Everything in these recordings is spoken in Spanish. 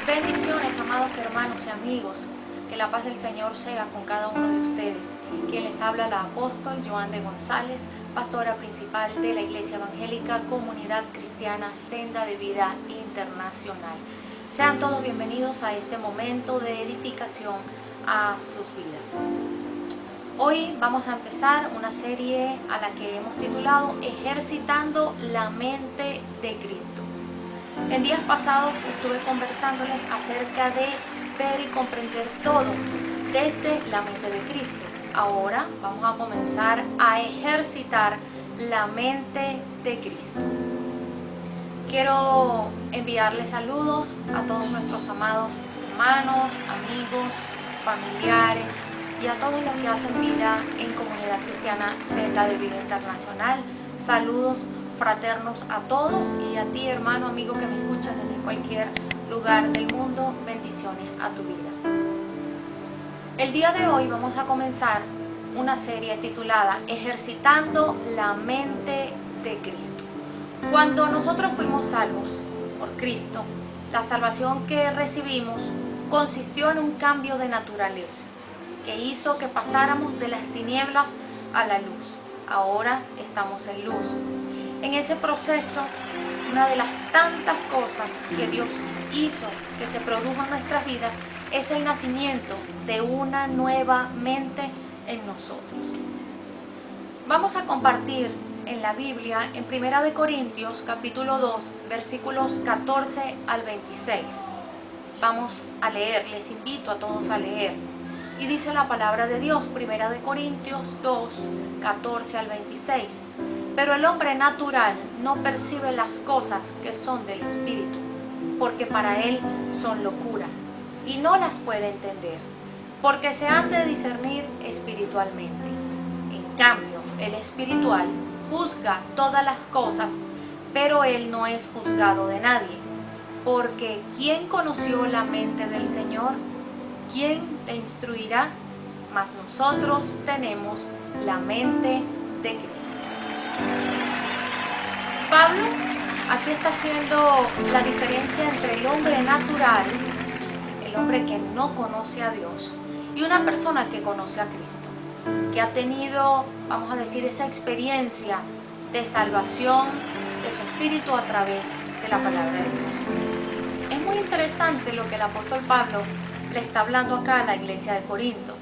Bendiciones, amados hermanos y amigos. Que la paz del Señor sea con cada uno de ustedes. Quien les habla, la apóstol Joan de González, pastora principal de la Iglesia Evangélica Comunidad Cristiana Senda de Vida Internacional. Sean todos bienvenidos a este momento de edificación a sus vidas. Hoy vamos a empezar una serie a la que hemos titulado Ejercitando la mente de Cristo. En días pasados estuve conversándoles acerca de ver y comprender todo desde la mente de Cristo. Ahora vamos a comenzar a ejercitar la mente de Cristo. Quiero enviarles saludos a todos nuestros amados hermanos, amigos, familiares y a todos los que hacen vida en Comunidad Cristiana Senda de Vida Internacional. Saludos fraternos a todos, y a ti, hermano, amigo, que me escuchas desde cualquier lugar del mundo, bendiciones a tu vida. El día de hoy vamos a comenzar una serie titulada Ejercitando la mente de Cristo. Cuando nosotros fuimos salvos por Cristo, la salvación que recibimos consistió en un cambio de naturaleza que hizo que pasáramos de las tinieblas a la luz. Ahora estamos en luz. En ese proceso, una de las tantas cosas que Dios hizo, que se produjo en nuestras vidas, es el nacimiento de una nueva mente en nosotros. Vamos a compartir en la Biblia, en 1 Corintios capítulo 2, versículos 14 al 26. Vamos a leer, les invito a todos a leer. Y dice la palabra de Dios, 1 Corintios 2, 14 al 26. Pero el hombre natural no percibe las cosas que son del Espíritu, porque para él son locura, y no las puede entender, porque se han de discernir espiritualmente. En cambio, el espiritual juzga todas las cosas, pero él no es juzgado de nadie. Porque ¿quién conoció la mente del Señor? ¿Quién le instruirá? Mas nosotros tenemos la mente de Cristo. Pablo aquí está haciendo la diferencia entre el hombre natural, el hombre que no conoce a Dios, y una persona que conoce a Cristo, que ha tenido, vamos a decir, esa experiencia de salvación de su espíritu a través de la palabra de Dios. Es muy interesante lo que el apóstol Pablo le está hablando acá a la iglesia de Corinto.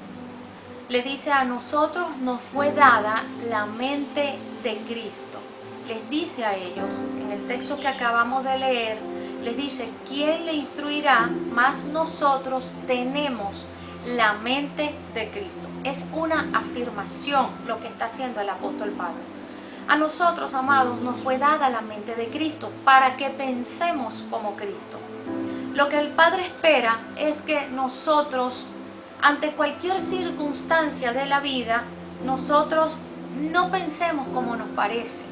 Le dice: a nosotros nos fue dada la mente de Cristo. Les dice a ellos, en el texto que acabamos de leer, les dice: ¿quién le instruirá? Mas nosotros tenemos la mente de Cristo. Es una afirmación lo que está haciendo el apóstol Pablo. A nosotros, amados, nos fue dada la mente de Cristo para que pensemos como Cristo. Lo que el Padre espera es que nosotros, ante cualquier circunstancia de la vida, nosotros no pensemos como nos parece,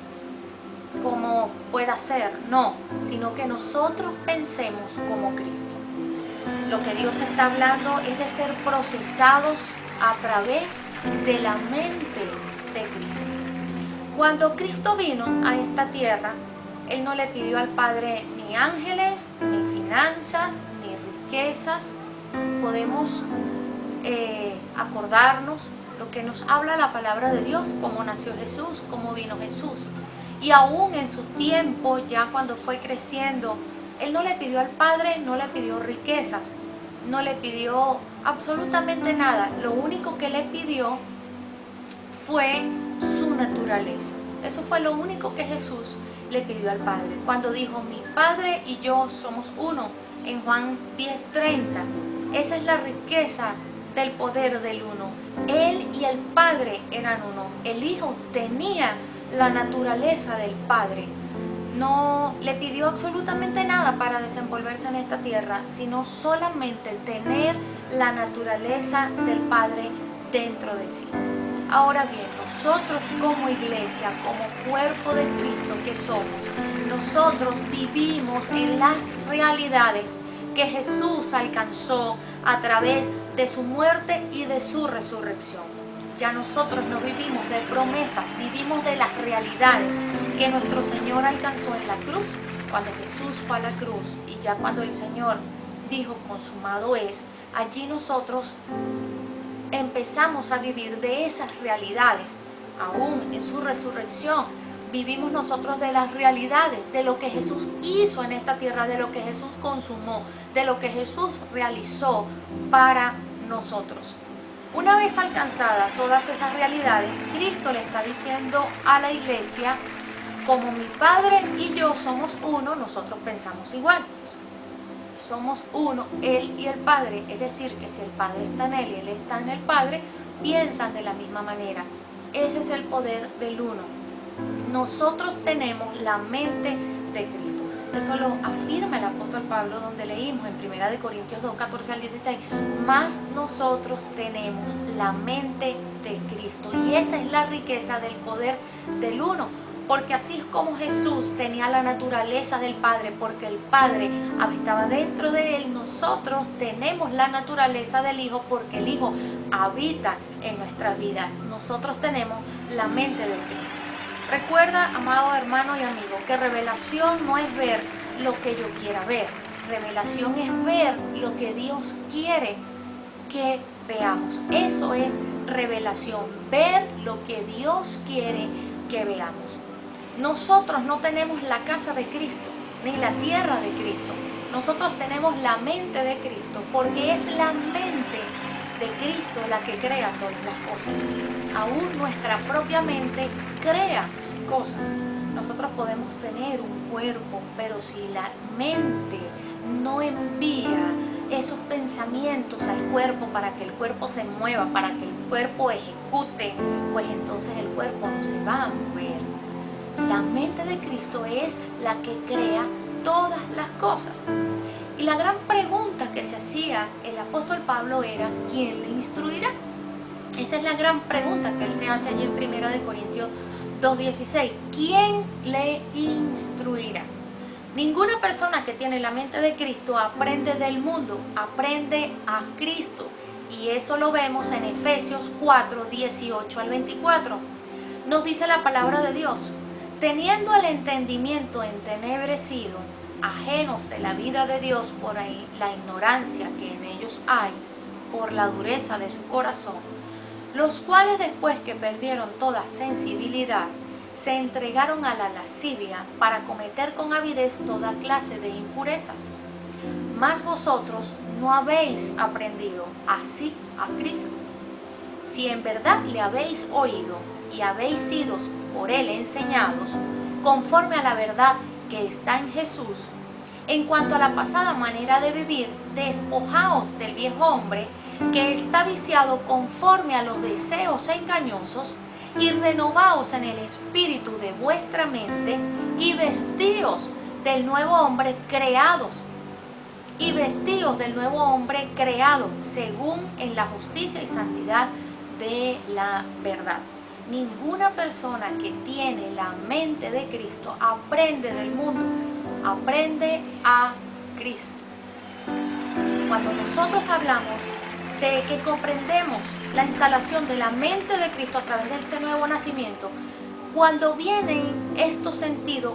como pueda ser, no, sino que nosotros pensemos como Cristo. Lo que Dios está hablando es de ser procesados a través de la mente de Cristo. Cuando Cristo vino a esta tierra, Él no le pidió al Padre ni ángeles, ni finanzas, ni riquezas. Podemos acordarnos lo que nos habla la palabra de Dios, cómo nació Jesús, cómo vino Jesús. Y aún en su tiempo, ya cuando fue creciendo, Él no le pidió al Padre, no le pidió riquezas, no le pidió absolutamente nada. Lo único que le pidió fue su naturaleza. Eso fue lo único que Jesús le pidió al Padre. Cuando dijo: mi Padre y yo somos uno, en Juan 10:30. Esa es la riqueza del poder del uno. Él y el Padre eran uno. El Hijo tenía la naturaleza del Padre. No le pidió absolutamente nada para desenvolverse en esta tierra, sino solamente tener la naturaleza del Padre dentro de sí. Ahora bien, nosotros como iglesia, como cuerpo de Cristo que somos, nosotros vivimos en las realidades que Jesús alcanzó a través de su muerte y de su resurrección. Ya nosotros no vivimos de promesas, vivimos de las realidades que nuestro Señor alcanzó en la cruz. Cuando Jesús fue a la cruz, y ya cuando el Señor dijo consumado es, allí nosotros empezamos a vivir de esas realidades. Aún en su resurrección vivimos nosotros de las realidades, de lo que Jesús hizo en esta tierra, de lo que Jesús consumó, de lo que Jesús realizó para nosotros. Una vez alcanzadas todas esas realidades, Cristo le está diciendo a la iglesia, como mi Padre y yo somos uno, nosotros pensamos igual. Somos uno, Él y el Padre, es decir, que si el Padre está en Él y Él está en el Padre, piensan de la misma manera. Ese es el poder del uno. Nosotros tenemos la mente de Cristo. Eso lo afirma el apóstol Pablo, donde leímos en 1 Corintios 2, 14 al 16. Más nosotros tenemos la mente de Cristo. Y esa es la riqueza del poder del uno. Porque así es como Jesús tenía la naturaleza del Padre, porque el Padre habitaba dentro de Él, nosotros tenemos la naturaleza del Hijo, porque el Hijo habita en nuestra vida. Nosotros tenemos la mente de Cristo. Recuerda, amado hermano y amigo, que revelación no es ver lo que yo quiera ver. Revelación es ver lo que Dios quiere que veamos. Eso es revelación, ver lo que Dios quiere que veamos. Nosotros no tenemos la casa de Cristo, ni la tierra de Cristo. Nosotros tenemos la mente de Cristo, porque es la mente de Cristo la que crea todas las cosas. Aún nuestra propia mente crea cosas. Nosotros podemos tener un cuerpo, pero si la mente no envía esos pensamientos al cuerpo para que el cuerpo se mueva, para que el cuerpo ejecute, pues entonces el cuerpo no se va a mover. La mente de Cristo es la que crea todas las cosas. Y la gran pregunta que se hacía el apóstol Pablo era, ¿quién le instruirá? Esa es la gran pregunta que él se hace allí en 1 Corintios 2:16. ¿Quién le instruirá? Ninguna persona que tiene la mente de Cristo aprende del mundo, aprende a Cristo. Y eso lo vemos en Efesios 4:18 al 24. Nos dice la palabra de Dios: teniendo el entendimiento entenebrecido, ajenos de la vida de Dios por la ignorancia que en ellos hay, por la dureza de su corazón, los cuales después que perdieron toda sensibilidad, se entregaron a la lascivia para cometer con avidez toda clase de impurezas. Mas vosotros no habéis aprendido así a Cristo. Si en verdad le habéis oído y habéis sido por él enseñados, conforme a la verdad que está en Jesús, en cuanto a la pasada manera de vivir, despojaos del viejo hombre que está viciado conforme a los deseos engañosos, y renovaos en el espíritu de vuestra mente, y vestíos del nuevo hombre creado según en la justicia y santidad de la verdad. Ninguna persona que tiene la mente de Cristo aprende del mundo, aprende a Cristo. Cuando nosotros hablamos de que comprendemos la instalación de la mente de Cristo a través de ese nuevo nacimiento, cuando vienen estos sentidos,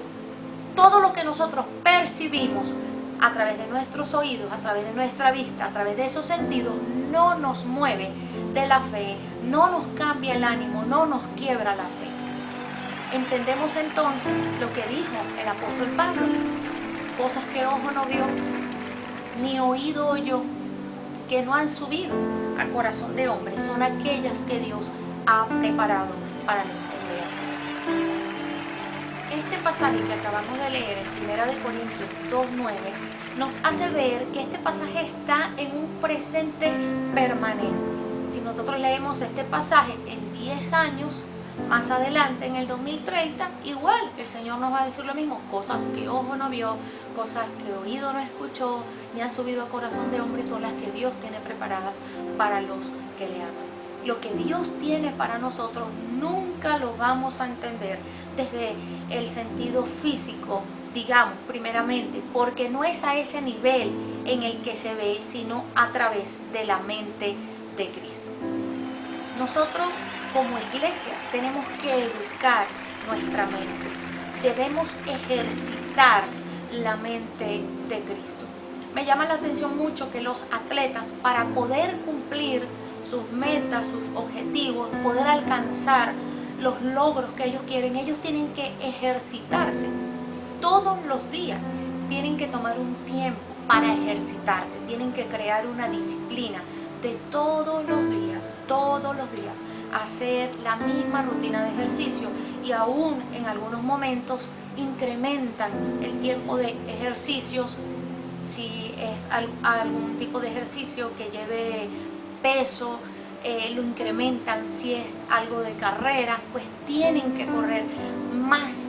todo lo que nosotros percibimos a través de nuestros oídos, a través de nuestra vista, a través de esos sentidos, no nos mueve de la fe, no nos cambia el ánimo, no nos quiebra la fe. Entendemos entonces lo que dijo el apóstol Pablo: cosas que ojo no vio, ni oído oyó, que no han subido al corazón de hombre, son aquellas que Dios ha preparado para el entender. Este pasaje que acabamos de leer en 1 Corintios 2:9 nos hace ver que este pasaje está en un presente permanente. Si nosotros leemos este pasaje en 10 años, más adelante, en el 2030, igual el Señor nos va a decir lo mismo: cosas que ojo no vio, cosas que oído no escuchó, ni ha subido a corazón de hombre, son las que Dios tiene preparadas para los que le aman. Lo que Dios tiene para nosotros nunca lo vamos a entender desde el sentido físico, digamos, primeramente, porque no es a ese nivel en el que se ve, sino a través de la mente de Cristo. Nosotros como iglesia tenemos que educar nuestra mente, debemos ejercitar la mente de Cristo. Me llama la atención mucho que los atletas, para poder cumplir sus metas, sus objetivos, poder alcanzar los logros que ellos quieren, ellos tienen que ejercitarse todos los días, tienen que tomar un tiempo para ejercitarse, tienen que crear una disciplina de todos los días, hacer la misma rutina de ejercicio, y aún en algunos momentos incrementan el tiempo de ejercicios. Si es algún tipo de ejercicio que lleve peso, lo incrementan. Si es algo de carrera, pues tienen que correr más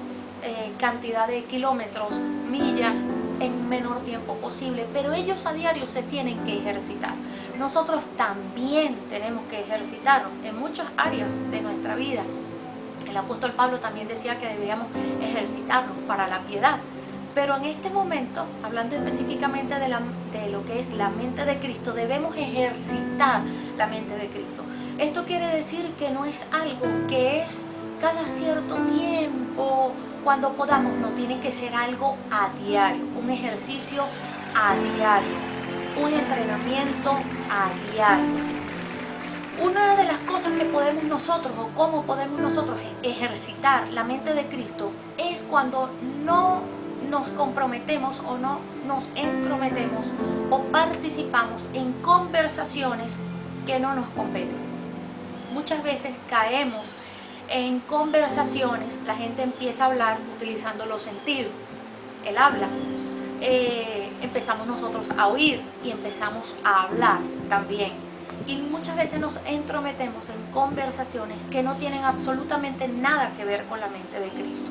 cantidad de kilómetros, millas, en menor tiempo posible, pero ellos a diario se tienen que ejercitar. Nosotros también tenemos que ejercitarnos en muchas áreas de nuestra vida. El apóstol Pablo también decía que debíamos ejercitarnos para la piedad. Pero en este momento, hablando específicamente de lo que es la mente de Cristo, debemos ejercitar la mente de Cristo. Esto quiere decir que no es algo que es cada cierto tiempo, cuando podamos, no, tiene que ser algo a diario, un ejercicio a diario, un entrenamiento a diario. Una de las cosas que podemos nosotros, o cómo podemos nosotros ejercitar la mente de Cristo, es cuando no nos comprometemos o no nos entrometemos o participamos en conversaciones que no nos competen. Muchas veces caemos en conversaciones, la gente empieza a hablar utilizando los sentidos, él habla, empezamos nosotros a oír y empezamos a hablar también. Y muchas veces nos entrometemos en conversaciones que no tienen absolutamente nada que ver con la mente de Cristo.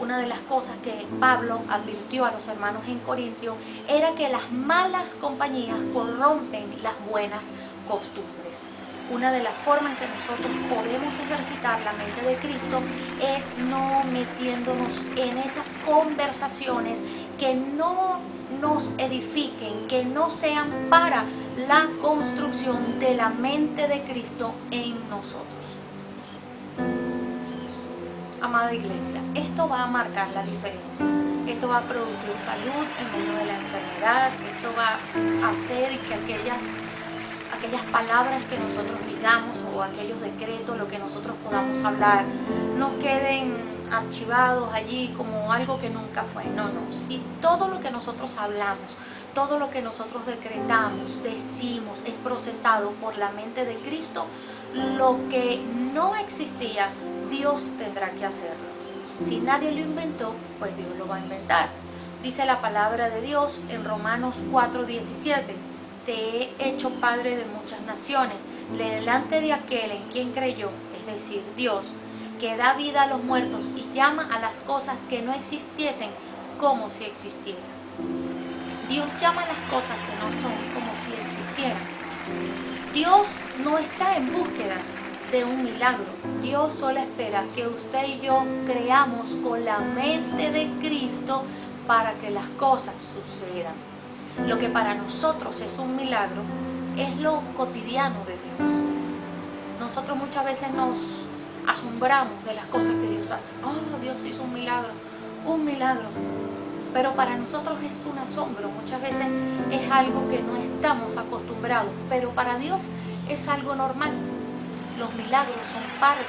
Una de las cosas que Pablo advirtió a los hermanos en Corintio era que las malas compañías corrompen las buenas costumbres. Una de las formas en que nosotros podemos ejercitar la mente de Cristo es no metiéndonos en esas conversaciones que no nos edifiquen, que no sean para la construcción de la mente de Cristo en nosotros. Amada iglesia, esto va a marcar la diferencia. Esto va a producir salud en medio de la enfermedad. Esto va a hacer que aquellas palabras que nosotros digamos o aquellos decretos, lo que nosotros podamos hablar, no queden archivados allí como algo que nunca fue. No. Si todo lo que nosotros hablamos, todo lo que nosotros decretamos, decimos, es procesado por la mente de Cristo, lo que no existía, Dios tendrá que hacerlo. Si nadie lo inventó, pues Dios lo va a inventar. Dice la palabra de Dios en Romanos 4:17, te he hecho padre de muchas naciones, delante de aquel en quien creyó, es decir, Dios, que da vida a los muertos y llama a las cosas que no existiesen como si existieran. Dios llama a las cosas que no son como si existieran. Dios no está en búsqueda de un milagro. Dios solo espera que usted y yo creamos con la mente de Cristo para que las cosas sucedan. Lo que para nosotros es un milagro es lo cotidiano de Dios. Nosotros muchas veces nos asombramos de las cosas que Dios hace. Oh, Dios hizo un milagro, un milagro. Pero para nosotros es un asombro, muchas veces es algo que no estamos acostumbrados, pero para Dios es algo normal. Los milagros son parte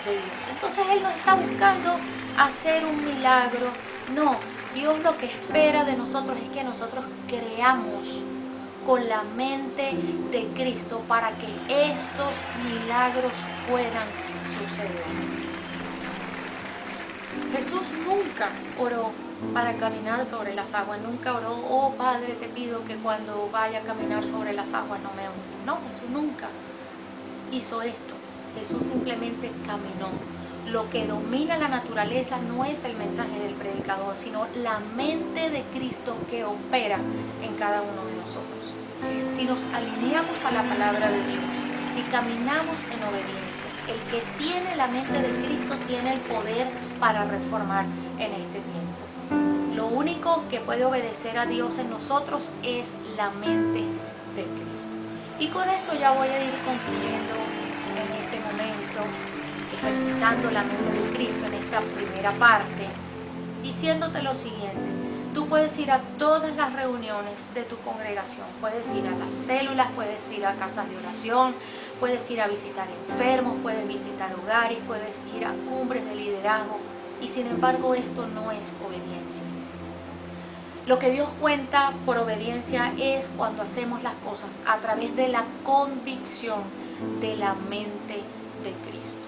de Dios. Entonces Él no está buscando hacer un milagro, no. Dios lo que espera de nosotros es que nosotros creamos con la mente de Cristo para que estos milagros puedan suceder. Jesús nunca oró para caminar sobre las aguas, nunca oró, oh Padre, te pido que cuando vaya a caminar sobre las aguas no me hunde. No, Jesús nunca hizo esto. Jesús simplemente caminó. Lo que domina la naturaleza no es el mensaje del predicador, sino la mente de Cristo que opera en cada uno de nosotros. Si nos alineamos a la palabra de Dios, si caminamos en obediencia, el que tiene la mente de Cristo tiene el poder para reformar en este tiempo. Lo único que puede obedecer a Dios en nosotros es la mente de Cristo. Y con esto ya voy a ir concluyendo en este momento, ejercitando la mente de Cristo en esta primera parte, diciéndote lo siguiente: Tú puedes ir a todas las reuniones de tu congregación, puedes ir a las células, puedes ir a casas de oración, puedes ir a visitar enfermos, puedes visitar hogares, puedes ir a cumbres de liderazgo, y sin embargo esto no es obediencia. Lo que Dios cuenta por obediencia es cuando hacemos las cosas a través de la convicción de la mente de Cristo.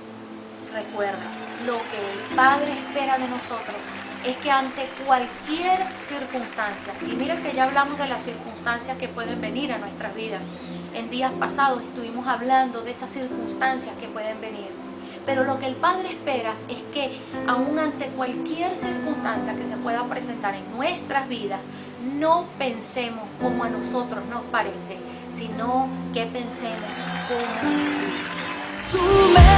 Recuerda, lo que el Padre espera de nosotros es que ante cualquier circunstancia, y mira que ya hablamos de las circunstancias que pueden venir a nuestras vidas, en días pasados estuvimos hablando de esas circunstancias que pueden venir, pero lo que el Padre espera es que aún ante cualquier circunstancia que se pueda presentar en nuestras vidas, no pensemos como a nosotros nos parece, sino que pensemos como Cristo.